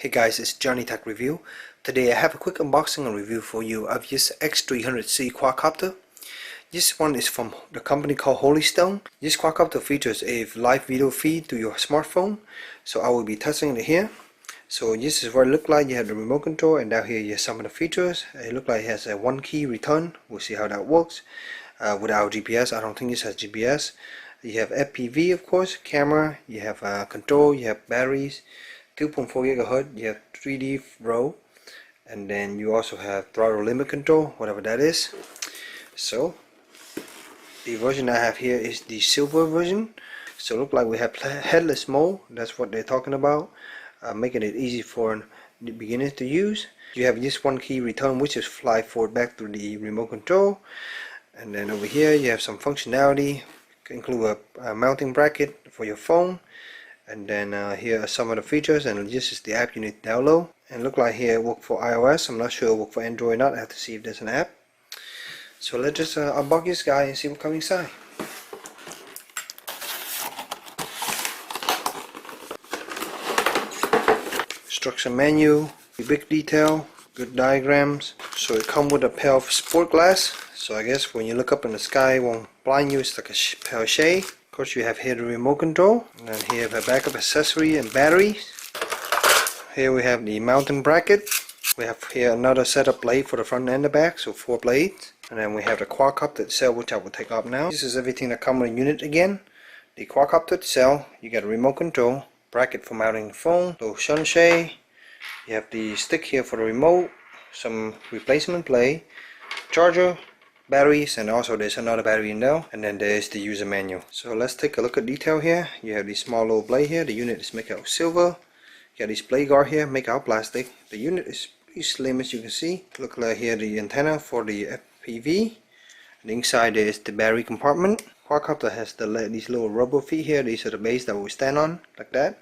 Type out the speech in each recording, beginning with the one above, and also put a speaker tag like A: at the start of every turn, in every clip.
A: Hey guys, it's JohnyTechReview. Today I have a quick unboxing and review for you of this X300C quadcopter. This one is from the company called Holystone. This quadcopter features a live video feed to your smartphone. So I will be testing it here. So this is what it looks like. You have the remote control, and down here you have some of the features. It looks like it has a one key return. We'll see how that works. Without GPS, I don't think this has GPS. You have FPV, of course, camera, you have control, you have batteries, 2.4 GHz, you have 3D row, and then you also have throttle limit control, whatever that is. So the version I have here is the silver version. So look like we have headless mode. That's what they're talking about, making it easy for the beginners to use. You have this one key return, which is fly forward back to the remote control, and then over here you have some functionality, include a mounting bracket for your phone. And then here are some of the features, and this is the app you need to download. And look like here it works for iOS. I'm not sure it works for Android or not. I have to see if there's an app. So let's just unbox this guy and see what comes inside. Instruction manual, big detail, good diagrams. So it comes with a pair of sport glass. So I guess when you look up in the sky, it won't blind you. It's like a pair of shade. Of course, you have here the remote control, and then here we have a backup accessory and batteries. Here we have the mounting bracket. We have here another set of blade for the front and the back, so 4 blades. And then we have the quadcopter itself, which I will take off now. This is everything that comes with the unit again. The quadcopter itself, you got a remote control, bracket for mounting the phone, little sunshade. You have the stick here for the remote, some replacement blade, charger, batteries, and also there's another battery in there, and then there's the user manual. So let's take a look at detail here. You have this small little blade here. The unit is made out of silver. You got this blade guard here made out of plastic. The unit is pretty slim, as you can see. Look like here the antenna for the FPV, and inside there is the battery compartment. Quadcopter has these little rubber feet here. These are the base that we stand on, like that.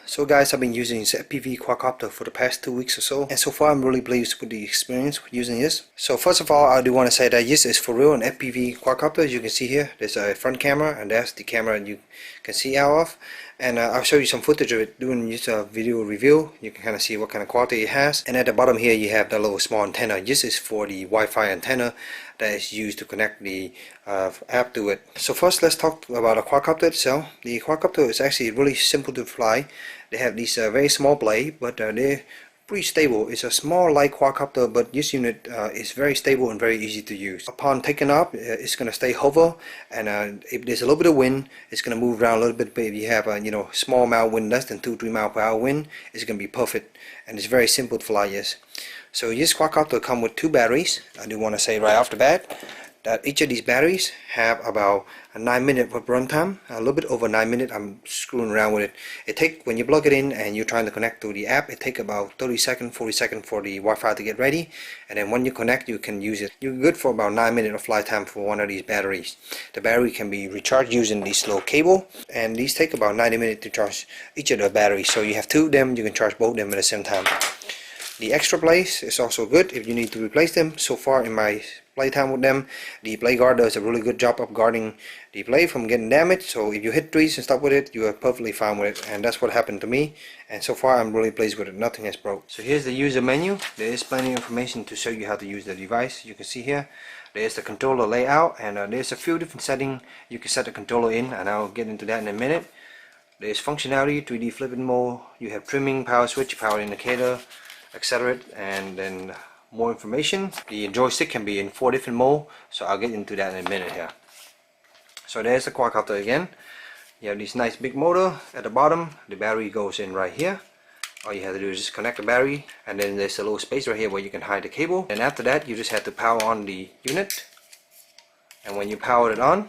A: So guys, I've been using this FPV quadcopter for the past 2 weeks or so, and so far I'm really pleased with the experience using this. So first of all, I do want to say that this is for real an FPV quadcopter. As you can see here, there's a front camera, and that's the camera you can see out of. And I'll show you some footage of it doing this video review. You can kind of see what kind of quality it has. And at the bottom here you have the little small antenna. This is for the Wi-Fi antenna that is used to connect the app to it. So first let's talk about the quadcopter itself. The quadcopter is actually really simple to fly. They have these very small blade, but they're pretty stable. It's a small light quadcopter, but this unit is very stable and very easy to use. Upon taking off, it's going to stay hover, and if there's a little bit of wind, it's going to move around a little bit. But if you have a small amount of wind, less than 2-3 miles per hour wind, it's going to be perfect, and it's very simple to fly. Yes. So this quadcopter comes with 2 batteries. I do want to say right off the bat that each of these batteries have about a 9 minute of runtime, a little bit over 9 minutes. I'm screwing around with it. When you plug it in and you're trying to connect to the app, it takes about 30 seconds, 40 seconds for the Wi-Fi to get ready, and then when you connect, you can use it. You're good for about 9 minutes of flight time for one of these batteries. The battery can be recharged using this little cable, and these take about 90 minutes to charge each of the batteries. So you have 2 of them, you can charge both of them at the same time. The extra blades is also good if you need to replace them. So far in my playtime with them, the blade guard does a really good job of guarding the blade from getting damaged. So if you hit trees and stuff with it, you are perfectly fine with it, and that's what happened to me. And so far I'm really pleased with it. Nothing has broke. So here's the user menu. There is plenty of information to show you how to use the device. You can see here there's the controller layout, and there's a few different settings you can set the controller in, and I'll get into that in a minute. There's functionality, 3D flipping mode, you have trimming, power switch, power indicator, etc., and then more information. The joystick can be in 4 different modes, so I'll get into that in a minute here. So there's the quadcopter again. You have this nice big motor at the bottom. The battery goes in right here. All you have to do is just connect the battery, and then there's a little space right here where you can hide the cable. And after that, you just have to power on the unit, and when you power it on,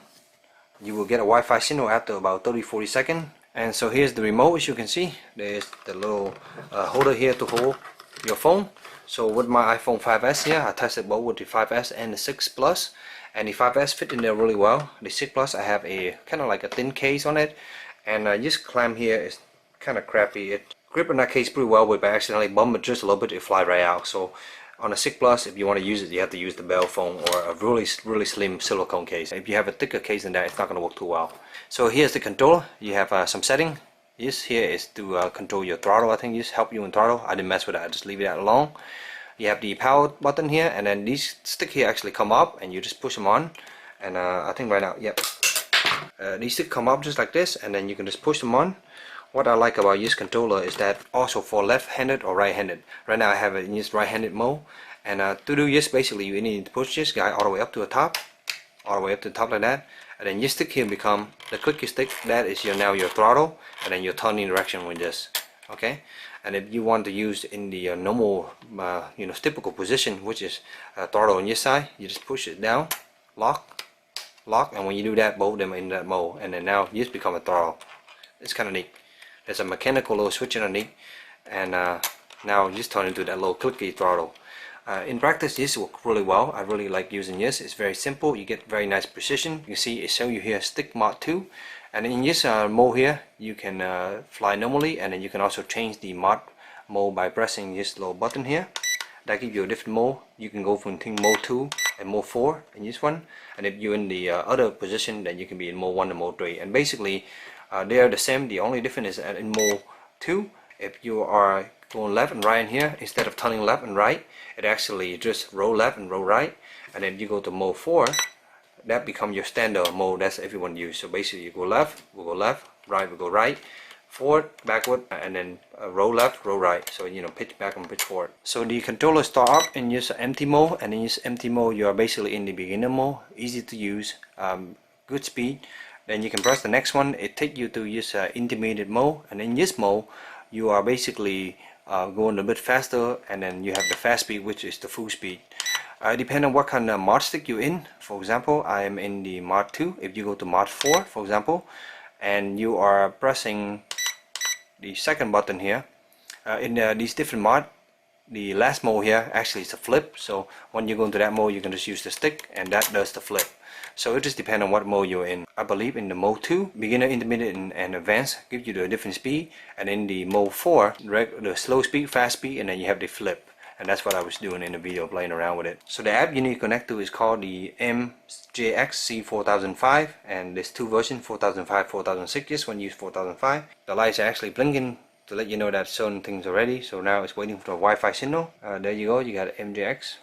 A: you will get a Wi-Fi signal after about 30-40 seconds. And so here's the remote. As you can see, there's the little holder here to hold your phone. So with my iPhone 5S here, I tested both with the 5S and the 6 Plus, and the 5S fit in there really well. The 6 Plus, I have a kind of like a thin case on it, and this clamp here is kind of crappy. It grip in that case pretty well, but I accidentally bumped it just a little bit, it fly right out. So on a 6 Plus, if you want to use it, you have to use the Bell phone or a really slim silicone case. If you have a thicker case than that, it's not going to work too well. So here's the controller. You have some setting. This here is to control your throttle. I think this help you in throttle. I didn't mess with that, I just leave it out alone. You have the power button here, and then these stick here actually come up and you just push them on, and I think right now, yep, these stick come up just like this, and then you can just push them on. What I like about this controller is that also for left-handed or right-handed. Right now I have it in this right-handed mode, and to do this, basically you need to push this guy all the way up to the top, all the way up to the top like that, and then your stick here become the clicky stick. That is now your throttle, and then your turning direction with this. Okay, and if you want to use in the normal, typical position, which is throttle on this side, you just push it down, lock, and when you do that, both of them in that mode, and then now this become a throttle. It's kind of neat. There's a mechanical little switch underneath, and now just turn into that little clicky throttle. In practice, this works really well. I really like using this. It's very simple. You get very nice precision. You see it show you here stick mod 2, and in this mode here you can fly normally, and then you can also change the mod mode by pressing this little button here. That gives you a different mode. You can go from mode 2 and mode 4 in this one, and if you're in the other position, then you can be in mode 1 and mode 3, and basically they are the same. The only difference is that in mode 2, if you are going left and right in here, instead of turning left and right, it actually just roll left and roll right. And then you go to mode 4, that becomes your standard mode that's everyone use. So basically you go left, we'll go left, right, we'll go right, forward, backward, and then roll left, roll right. So pitch back and pitch forward. So the controller start up in this empty mode, and in this empty mode you are basically in the beginner mode, easy to use, good speed. Then you can press the next one, it takes you to this intermediate mode, and in this mode you are basically going a bit faster, and then you have the fast speed, which is the full speed. Depending on what kind of mod stick you're in. For example, I am in the mod 2. If you go to mod 4, for example, and you are pressing the second button here, in these different mod, the last mode here actually is a flip. So when you go into that mode, you can just use the stick, and that does the flip. So it just depends on what mode you're in. I believe in the mode 2, beginner, intermediate, and advanced gives you the different speed, and in the mode 4, the slow speed, fast speed, and then you have the flip. And that's what I was doing in the video, playing around with it. So the app you need to connect to is called the MJX C4005, and there's two versions, 4005, 4006. This one uses 4005. The lights are actually blinking to let you know that certain things are ready. So now it's waiting for the Wi-Fi signal. There you go, you got MJX.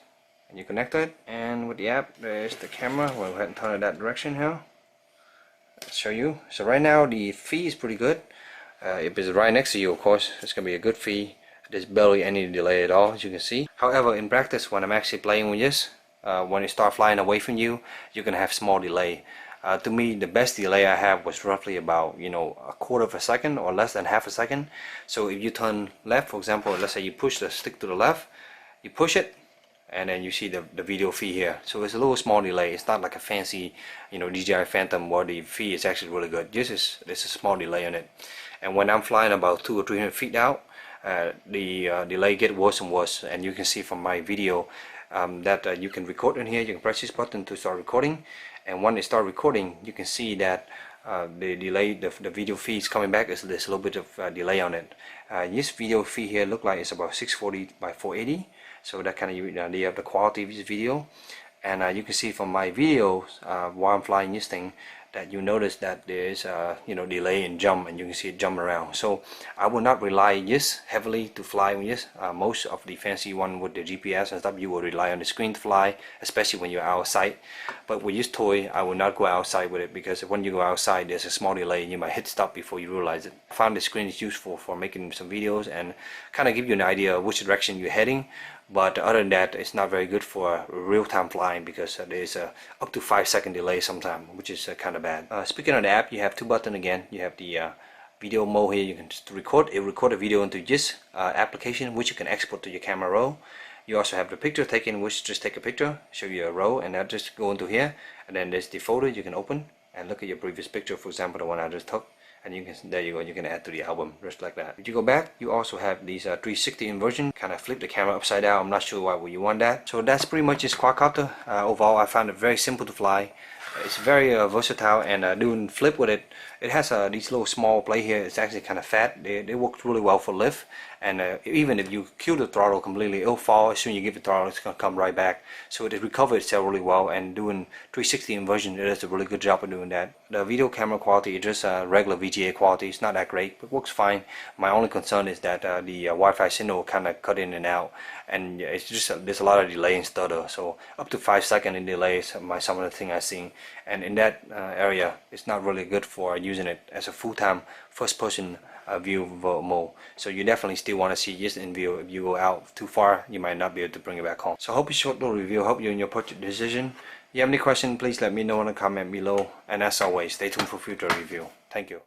A: And you connect it, and with the app there's the camera. We'll go ahead and turn it that direction here. Let's show you. So right now the feed is pretty good. If it's right next to you, of course, it's gonna be a good feed. There's barely any delay at all, as you can see. However, in practice, when I'm actually playing with this, when it start flying away from you, you're gonna have small delay. To me, the best delay I have was roughly about a quarter of a second or less than half a second. So if you turn left, for example, let's say you push the stick to the left, you push it, and then you see the video feed here. So it's a little small delay. It's not like a fancy DJI Phantom where the feed is actually really good. This is a small delay on it. And when I'm flying about 200 or 300 feet out, the delay get worse and worse. And you can see from my video that you can record in here. You can press this button to start recording, and when it start recording, you can see that the delay, the video feed is coming back. There's a little bit of delay on it. This video feed here look like it's about 640 by 480. So that kind of give you an idea of the quality of this video. And you can see from my videos while I'm flying this thing that you notice that there is delay and jump, and you can see it jump around. So I will not rely this heavily to fly with this. Most of the fancy one with the GPS and stuff, you will rely on the screen to fly, especially when you're outside. But with this toy, I will not go outside with it, because when you go outside, there's a small delay and you might hit stop before you realize it. I found the screen is useful for making some videos and kind of give you an idea of which direction you're heading. But other than that, it's not very good for real-time flying, because there's up to 5-second delay sometimes, which is kind of bad. Speaking of the app, you have two buttons again. You have the video mode here. You can just record a video into this application, which you can export to your camera roll. You also have the picture taking, which just take a picture, show you a roll, and that just go into here. And then there's the folder you can open and look at your previous picture, for example the one I just took. And you can, there you go, you can add to the album just like that. If you go back, you also have these 360 inversion, kind of flip the camera upside down. I'm not sure why would you want that. So that's pretty much this quadcopter. Overall, I found it very simple to fly.
B: It's very versatile, and doing flip with it, it has these little small plate here. It's actually kind of fat. They work really well for lift, and even if you kill the throttle completely, it'll fall. As soon as you give it throttle, it's going to come right back. So it recovers itself really well, and doing 360 inversion, it does a really good job of doing that. The video camera quality is just regular VGA quality. It's not that great, but works fine. My only concern is that the Wi-Fi signal kind of cut in and out, and it's just there's a lot of delay and stutter. So up to 5 seconds in delay is some of the things I've seen, and in that area, it's not really good for using it as a full-time first-person view mode. So you definitely still want to see just in view. If you go out too far, you might not be able to bring it back home. So I hope you short little review help you in your purchase decision. If you have any questions, please let me know in the comment below, and as always, stay tuned for future review. Thank you.